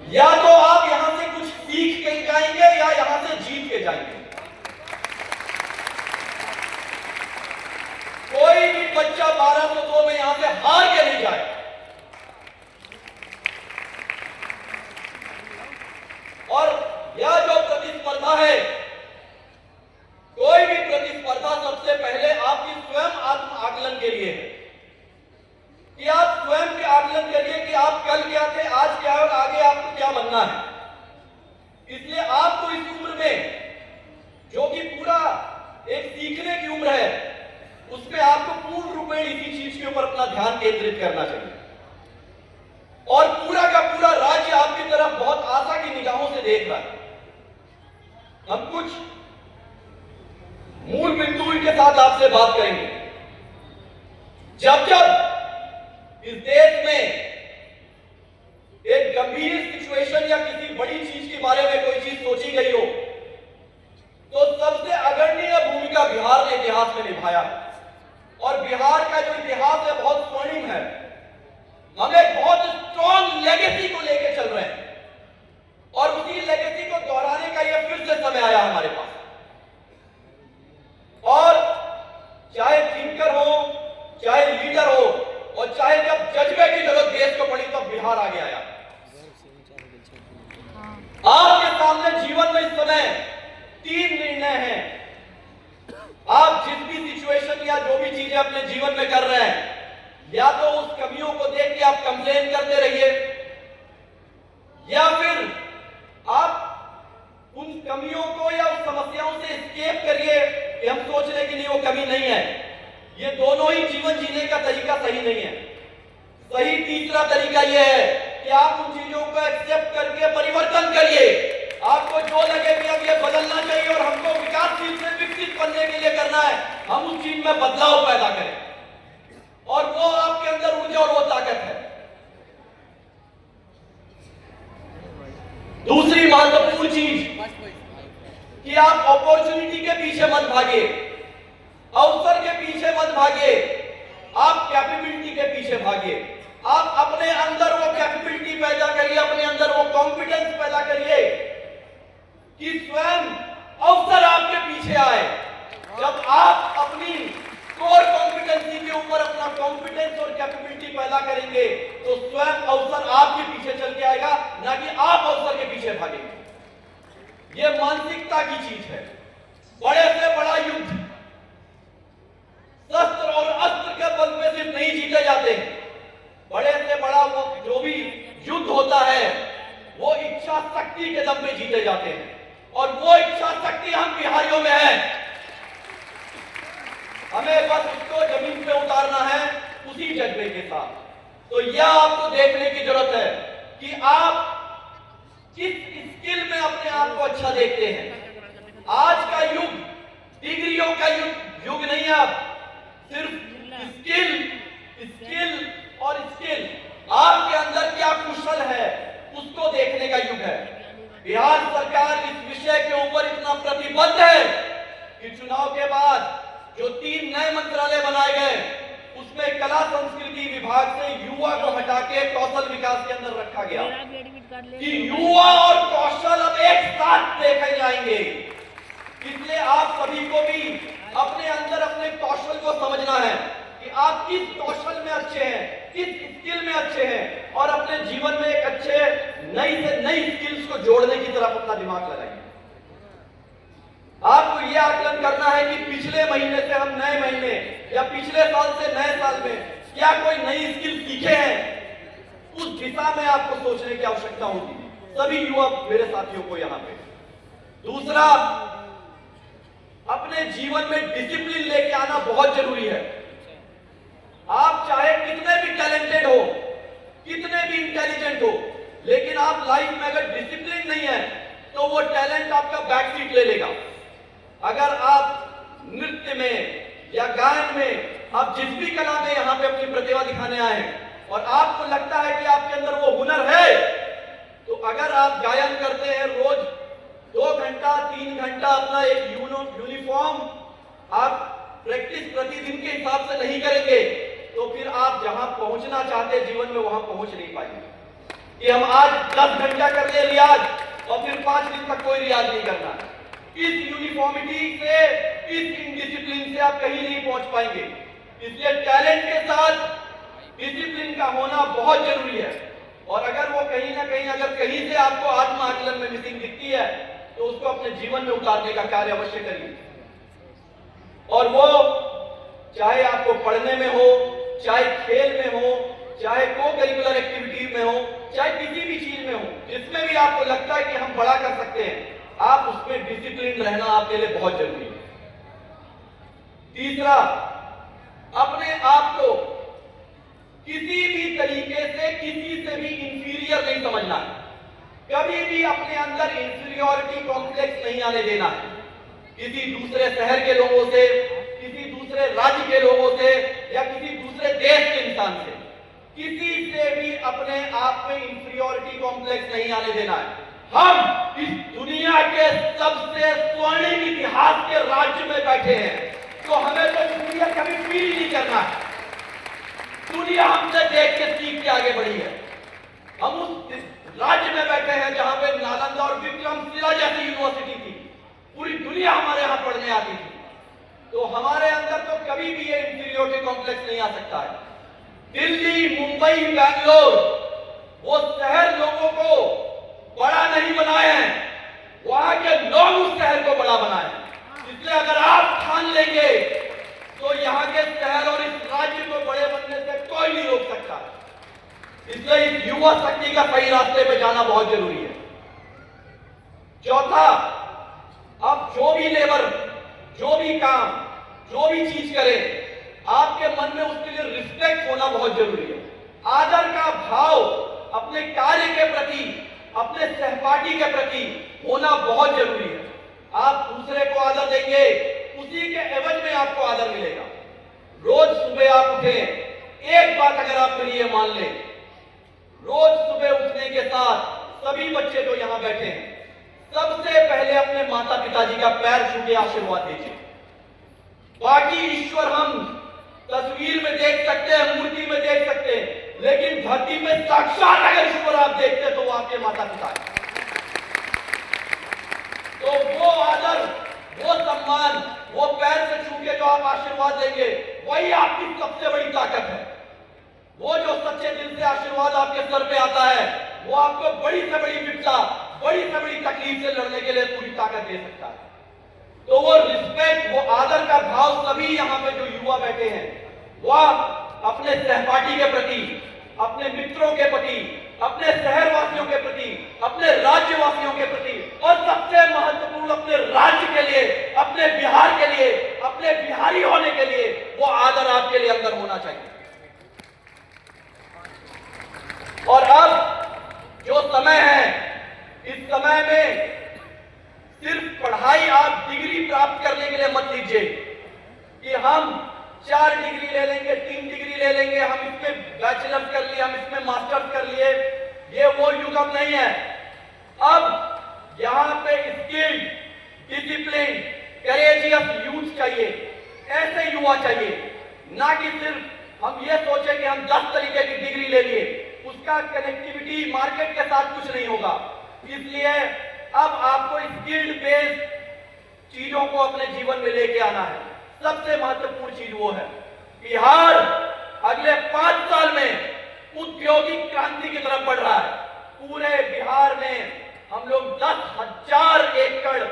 या तो आप यहां से कुछ सीख के जाएंगे या यहां से जीत के जाएंगे। कोई भी बच्चा 1202 में यहां से हार के नहीं जाए। और यह जो प्रतिस्पर्धा है, कोई भी प्रतिस्पर्धा सबसे पहले आपकी स्वयं आत्म आकलन के लिए है कि आप स्वयं के आकलन करिए कि आप कल क्या थे, आज क्या है और आगे आपको क्या बनना है। इसलिए आपको इस उम्र में, जो कि पूरा एक सीखने की उम्र है, उसमें आपको पूर्ण रूप में इसी चीज के ऊपर अपना ध्यान केंद्रित करना चाहिए। और पूरा का पूरा राज्य आपकी तरफ बहुत आशा की निगाहों से देख रहा है। हम कुछ मूल बिंदु के साथ आपसे बात करेंगे। जब जब इस देश में एक गंभीर सिचुएशन या किसी बड़ी चीज के बारे में कोई चीज सोची गई हो, तो सबसे अग्रणी भूमिका बिहार ने इतिहास में निभाया है। और बिहार का जो इतिहास है बहुत स्वर्णिम है। हम एक बहुत स्ट्रॉन्ग लेगेसी को लेकर चल रहे हैं और उसी लेगेसी को दोहराने का यह फिर से समय आया हमारे पास। और चाहे थिंकर हो, चाहे लीडर हो, और चाहे जब जज्बे की जरूरत देश को पड़ी तब बिहार आगे आया। आपके सामने जीवन में इस समय 3 निर्णय हैं। आप जिस भी सिचुएशन या जो भी चीजें अपने जीवन में कर रहे हैं, या तो उस कमियों को देख के आप कंप्लेन करते रहिए, या फिर आप उन कमियों को या उस समस्याओं से एस्केप करिए कि हम सोच रहे कि नहीं वो कमी नहीं है। ये दोनों ही जीवन जीने का तरीका सही नहीं है। सही तीसरा तरीका यह है कि आप उन चीजों को एक्सेप्ट करके परिवर्तन करिए। आपको जो लगे कि अब ये बदलना चाहिए और हमको विकासशील से विकसित बनने के लिए करना है, हम उस चीज में बदलाव पैदा करें। और वो आपके अंदर ऊर्जा और वो ताकत है। दूसरी महत्वपूर्ण चीज कि आप अपॉर्चुनिटी के पीछे मत भागिए, अवसर के पीछे मत भागिए, आप कैपेबिलिटी के पीछे भागिए। आप अपने अंदर वो कैपेबिलिटी पैदा करिए, अपने अंदर वो कॉन्फिडेंस पैदा करिए कि स्वयं अवसर आपके पीछे आए। जब आप अपनी कोर कॉम्पिटेंसी के ऊपर अपना कॉन्फिडेंस और कैपेबिलिटी पैदा करेंगे तो स्वयं अवसर आपके पीछे चल के आएगा, ना कि आप अवसर के पीछे भागेंगे। यह मानसिकता की चीज है। बड़े से बड़ा युद्ध शस्त्र और अस्त्र के बल पे सिर्फ नहीं जीते जाते हैं। बड़े से बड़ा वो जो भी युद्ध होता है वो इच्छा शक्ति के दम पे जीते जाते हैं। और वो इच्छा शक्ति हम बिहारियों में है। हमें बस उसको जमीन पे उतारना है उसी जज्बे के साथ। तो यह आपको देखने की जरूरत है कि आप किस स्किल में अपने आप को अच्छा देखते हैं। आज का युग डिग्रियों का युग नहीं है। आप सिर्फ स्किल और स्किल, आपके अंदर क्या कुशल है उसको देखने का युग है। बिहार सरकार इस विषय के ऊपर इतना प्रतिबद्ध है कि चुनाव के बाद जो 3 नए मंत्रालय बनाए गए उसमें कला संस्कृति विभाग से युवा को हटा के कौशल विकास के अंदर रखा गया कि युवा और कौशल अब एक साथ देखे जाएंगे। इसलिए आप सभी को भी अपने अंदर अपने कौशल को समझना है कि आप किस कौशल में अच्छे हैं, किस स्किल में अच्छे हैं, और अपने जीवन में एक अच्छे नई से नई स्किल्स को जोड़ने की तरफ अपना दिमाग लगाइए। आपको यह आकलन करना है कि पिछले महीने से हम नए महीने या पिछले साल से नए साल में क्या कोई नई स्किल सीखे हैं। उस दिशा में आपको सोचने की आवश्यकता होगी, सभी युवा मेरे साथियों को यहां पे। दूसरा, अपने जीवन में डिसिप्लिन लेके आना बहुत जरूरी है। आप चाहे कितने भी टैलेंटेड हो, कितने भी इंटेलिजेंट हो, लेकिन आप लाइफ में अगर डिसिप्लिन नहीं है तो वो टैलेंट आपका बैक सीट ले लेगा। अगर आप नृत्य में या गायन में, आप जिस भी कला में यहां पे अपनी प्रतिभा दिखाने आए और आपको लगता है कि आपके अंदर वो हुनर है, तो अगर आप गायन करते हैं रोज 2 घंटा 3 घंटा अपना एक यूनिफॉर्म आप प्रैक्टिस प्रतिदिन के हिसाब से नहीं करेंगे तो फिर आप जहां पहुंचना चाहते हैं जीवन में वहां पहुंच नहीं पाएंगे। कि हम आज 10 घंटा कर ले रियाज और फिर 5 दिन तक कोई रियाज नहीं करना। इस यूनिफॉर्मिटी से, इस इनडिसिप्लिन से आप कहीं नहीं पहुंच पाएंगे। इसलिए टैलेंट के साथ डिसिप्लिन का होना बहुत जरूरी है। और अगर वो कहीं ना कहीं, अगर कहीं से आपको आत्माकलन में मिसिंग दिखती है तो उसको अपने जीवन में उतारने का कार्य अवश्य करिए। और वो चाहे आपको पढ़ने में हो, चाहे खेल में हो, चाहे को करिकुलर एक्टिविटी में हो, चाहे किसी भी चीज में हो, जिसमें भी आपको लगता है कि हम बड़ा कर सकते हैं, आप उसमें डिसिप्लिन रहना आपके लिए बहुत जरूरी है। तीसरा, अपने आप को किसी भी तरीके से किसी से भी इंफीरियर नहीं समझना है। कभी भी अपने अंदर इंफीरियरिटी कॉम्प्लेक्स नहीं आने देना है। किसी दूसरे शहर के लोगों से, किसी दूसरे राज्य के लोगों से या किसी दूसरे देश के इंसान से, किसी से भी अपने आप में इंफीरियरिटी कॉम्प्लेक्स नहीं आने देना है। हम इस दुनिया के सबसे स्वर्णिम इतिहास के राज्य में बैठे हैं, तो हमें तो दुनिया कभी फील नहीं करना है। दुनिया हमसे देख के सीख के आगे बढ़ी है। हम उस राज्य में बैठे हैं जहां पे नालंदा और विक्रमशिला जैसी यूनिवर्सिटी थी, पूरी दुनिया हमारे यहां पढ़ने आती थी। तो हमारे अंदर तो कभी भी ये इंफीरियरिटी कॉम्प्लेक्स नहीं आ सकता है। दिल्ली, मुंबई, बैंगलोर, वो शहर लोगों को बड़ा नहीं बनाए हैं, वहां के लोग उस शहर को बड़ा बनाए हैं। इसलिए अगर आप ठान लेंगे तो यहाँ के शहर और इस राज्य को बड़े बनने से कोई नहीं रोक सकता। इसलिए इस युवा शक्ति का सही रास्ते पे जाना बहुत जरूरी है। चौथा, अब जो भी लेबर, जो भी काम, जो भी चीज करे, आपके मन में उसके लिए रिस्पेक्ट होना बहुत जरूरी है। आदर का भाव अपने कार्य के प्रति, अपने सहपाठी के प्रति होना बहुत जरूरी है। आप दूसरे को आदर देंगे, उसी के एवज में आपको आदर मिलेगा। रोज सुबह आप उठे, एक बात अगर आप मेरी ये मान लें, रोज सुबह उठने के साथ सभी बच्चे जो यहां बैठे हैं, सबसे पहले अपने माता पिताजी का पैर छू के आशीर्वाद दीजिए। बाकी ईश्वर हम तस्वीर में देख सकते हैं, मूर्ति में देख सकते हैं, लेकिन धरती में साक्षात अगर ईश्वर आप देखते हैं तो वो आपके माता पिता है। तो वो आदर, वो सम्मान, वो पैर से छू के जो आप आशीर्वाद देंगे, वही आपकी सबसे बड़ी ताकत है। वो जो सच्चे दिल से आशीर्वाद आपके सर पे आता है, वो आपको बड़ी से बड़ी विपदा, बड़ी से बड़ी तकलीफ से लड़ने के लिए पूरी ताकत दे सकता है। तो वो रिस्पेक्ट, वो आदर का भाव सभी यहाँ पे जो युवा बैठे हैं, वह अपने सहपाठी के प्रति, अपने मित्रों के प्रति, अपने शहरवासियों के प्रति, अपने राज्यवासियों के प्रति, और सबसे महत्वपूर्ण अपने राज्य के लिए, अपने बिहार के लिए, अपने बिहारी होने के लिए वो आदर आपके लिए अंदर होना चाहिए। और अब जो समय है, इस समय में सिर्फ पढ़ाई, आप डिग्री प्राप्त करने के लिए मत लीजिए कि हम 4 डिग्री ले लेंगे, 3 डिग्री ले लेंगे, हम इसमें बैचलर कर लिए, हम इसमें मास्टर्स कर लिए। ये वो युग अब नहीं है। अब यहाँ पे स्किल्ड, डिसिप्लिन, करेजियस यूथ चाहिए, ऐसे युवा चाहिए, ना कि सिर्फ हम ये सोचे कि हम 10 तरीके की डिग्री ले लिए, उसका कनेक्टिविटी मार्केट के साथ कुछ नहीं होगा। इसलिए अब आपको स्किल्ड बेस्ड चीजों को अपने जीवन में लेके आना है। सबसे महत्वपूर्ण चीज वो है, बिहार अगले 5 साल में औद्योगिक क्रांति की तरफ बढ़ रहा है। पूरे बिहार में हम लोग 10,000 एकड़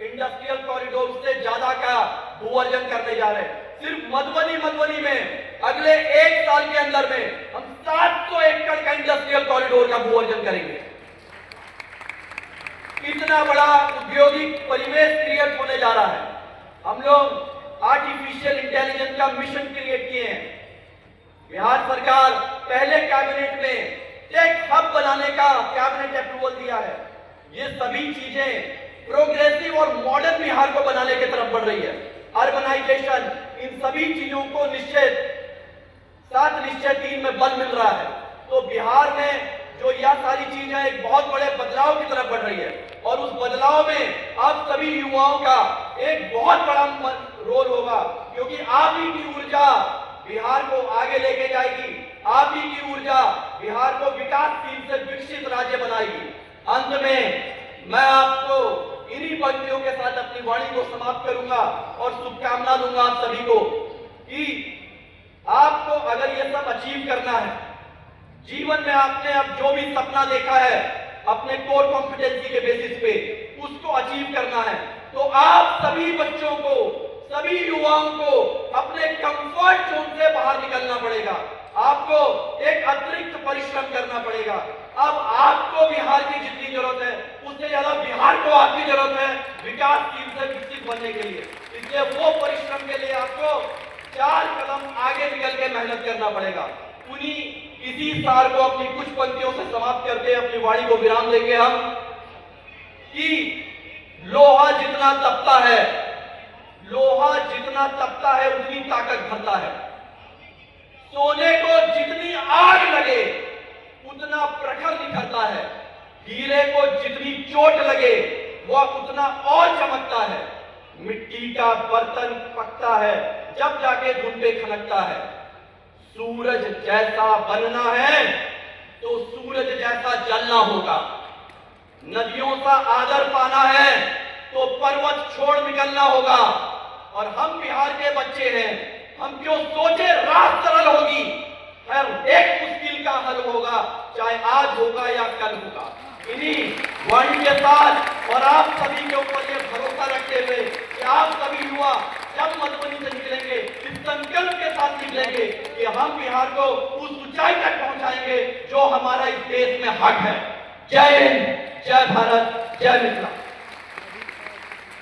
इंडस्ट्रियल कॉरिडोर, उससे ज्यादा का भूअर्जन करने जा रहे हैं। सिर्फ मधुबनी में अगले 1 साल के अंदर में हम 700 एकड़ का इंडस्ट्रियल कॉरिडोर का भूअर्जन करेंगे। इतना बड़ा औद्योगिक परिवेश क्रिएट होने जा रहा है। हम लोग आर्टिफिशियल इंटेलिजेंस का मिशन क्रिएट किए हैं। बिहार सरकार पहले कैबिनेट में टेक हब बनाने का कैबिनेट अप्रूवल दिया है। ये सभी चीजें प्रोग्रेसिव और मॉडर्न बिहार को बनाने की तरफ बढ़ रही है। अर्बनाइजेशन, इन सभी चीजों को निश्चय 7 निश्चय 3 में बल मिल रहा है। तो बिहार में जो यह सारी चीजें एक बहुत बड़े बदलाव की तरफ बढ़ रही है, और उस बदलाव में आप सभी युवाओं का एक बहुत बड़ा रोल होगा, क्योंकि आप ही की ऊर्जा बिहार को आगे लेके जाएगी। आप ही की ऊर्जा बिहार को विकासशील से विकसित राज्य बनाएगी। अंत में मैं आपको इन्हीं पंक्तियों के साथ अपनी वाणी को समाप्त करूंगा और शुभकामना दूंगा आप सभी को कि आपको अगर ये सब अचीव करना है जीवन में, आपने अब जो भी सपना देखा है अपने कोर कॉम्पिटेंसी के बेसिस पे उसको अचीव करना है, तो आप सभी बच्चों को, सभी युवाओं को अपने कंफर्ट जोन से बाहर निकलना पड़ेगा। आपको एक अतिरिक्त परिश्रम करना पड़ेगा। अब आपको बिहार की जितनी जरूरत है उससे ज्यादा बिहार को आपकी जरूरत है विकासशील से विकसित बनने के लिए। इसलिए वो परिश्रम के लिए आपको 4 कदम आगे निकल के मेहनत करना पड़ेगा। उन्हीं इसी सार को अपनी कुछ पंक्तियों से समाप्त करके अपनी वाणी को विराम देंगे हम कि लोहा जितना तपता है, लोहा जितना तपता है उतनी ताकत भरता है। सोने को जितनी आग लगे उतना प्रखर निखरता है। हीरे को जितनी चोट लगे वह उतना और चमकता है। मिट्टी का बर्तन पकता है जब जाके धुन पे खनकता है। सूरज जैसा बनना है तो सूरज जैसा जलना होगा। नदियों का आदर पाना है तो पर्वत छोड़ निकलना होगा। और हम बिहार के बच्चे हैं, हम क्यों सोचे रात सरल होगी, हर एक मुश्किल का हल होगा, चाहे आज होगा या कल होगा। इन्हीं वाणी के साथ और आप सभी के ऊपर ये भरोसा रखते हुए कि आप सभी युवा जब मधुबनी से निकलेंगे इस संकल्प के साथ निकलेंगे कि हम बिहार को उस ऊंचाई तक पहुंचाएंगे जो हमारा इस देश में हक है। जय हिंद, जय भारत, जय मिथिला।